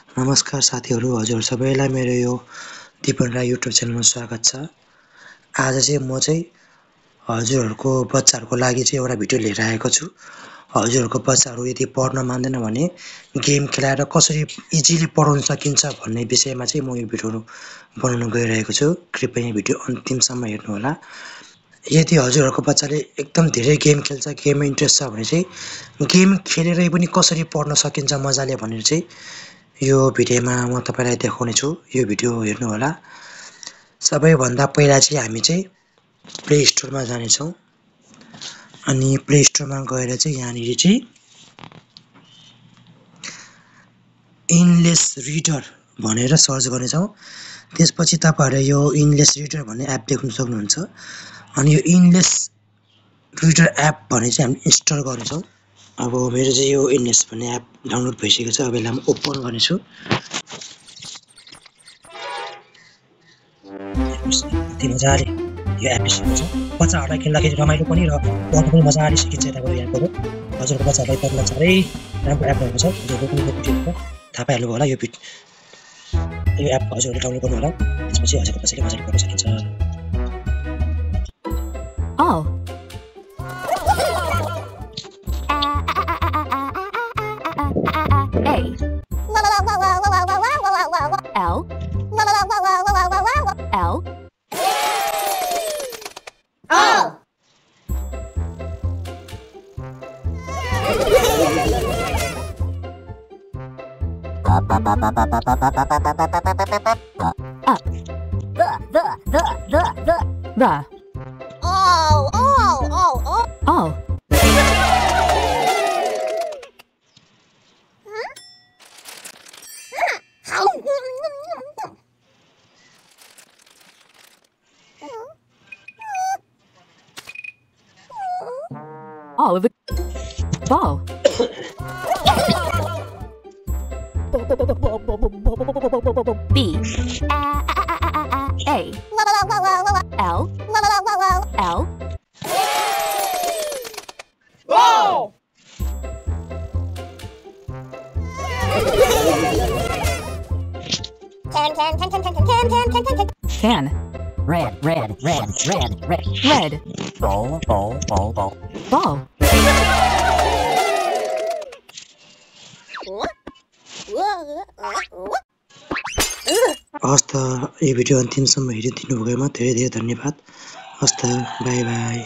नमस्कार साथीहरु, हजुर सबैलाई मेरो यो दिपन राई युट्युब च्यानलमा स्वागत छ। आज चाहिँ म चाहिँ हजुरहरुको बच्चाहरुको लागि चाहिँ एउटा भिडियो लिएर आएको छु। हजुरहरुको बच्चाहरु यदि पढ्न मान्दैन भने गेम खेलाएर कसरी इजिली पढाउन सकिन्छ भन्ने विषयमा चाहिँ म यो भिडियो बनाउन गइरहेको छु। कृपया भिडियो अन्तिमसम्म हेर्नु होला। यदि हजुरहरुको बच्चाले एकदम धेरै गेम खेल्छ, गेममा इन्ट्रेस्ट छ भने चाहिँ गेम खेलेरै पनि कसरी पढ्न सकिन्छ मजाले भनेर चाहिँ यो भिडियोमा म तपाईलाई देखाउने छु। यो भिडियो हेर्नु होला। सबैभन्दा पहिला चाहिँ हामी चाहिँ प्ले स्टोरमा जाने छौं। अनि प्ले स्टोरमा गएर चाहिँ यहाँनिर चाहिँ इनलेस रिडर भनेर सर्च गर्ने छौं। त्यसपछि तपाईहरुले यो इनलेस रिडर भन्ने एप देख्न सक्नुहुन्छ। अनि यो इनलेस रिडर एप भने चाहिँ हामी इन्स्टल गर्ने छौं। अब मेरो चाहिँ यो इनलेस भन्ने एप डाउनलोड भइसकेको छ। अब यसलाई म ओपन गर्ने छु। यति मजाले यो एप सिक्छ। बच्चाहरुलाई खेल्दाखेरि रमाइलो पनि र पढ्न पनि मजाले सिकिन्छ। यताबाट यहाँको हजुरको बच्चाहरुलाई पढ्न साह्रै राम्रो एप भएको छ। हजुरले पनि यो भिडियोको थाहा पाइहाल्नु होला। यो एप हजुरले डाउनलोड गर्नु होला। त्यसपछि हजुरको बच्चाले मजाले पढ्न सकिन्छ। The ball. B A L L Ball. 10 Red. Ball. Ball. हस् त यो भिडियो अन्तिमसम्म हेरिदिनु भएकोमा धेरै धेरै धन्यवाद। हस् त बाइ बाइ।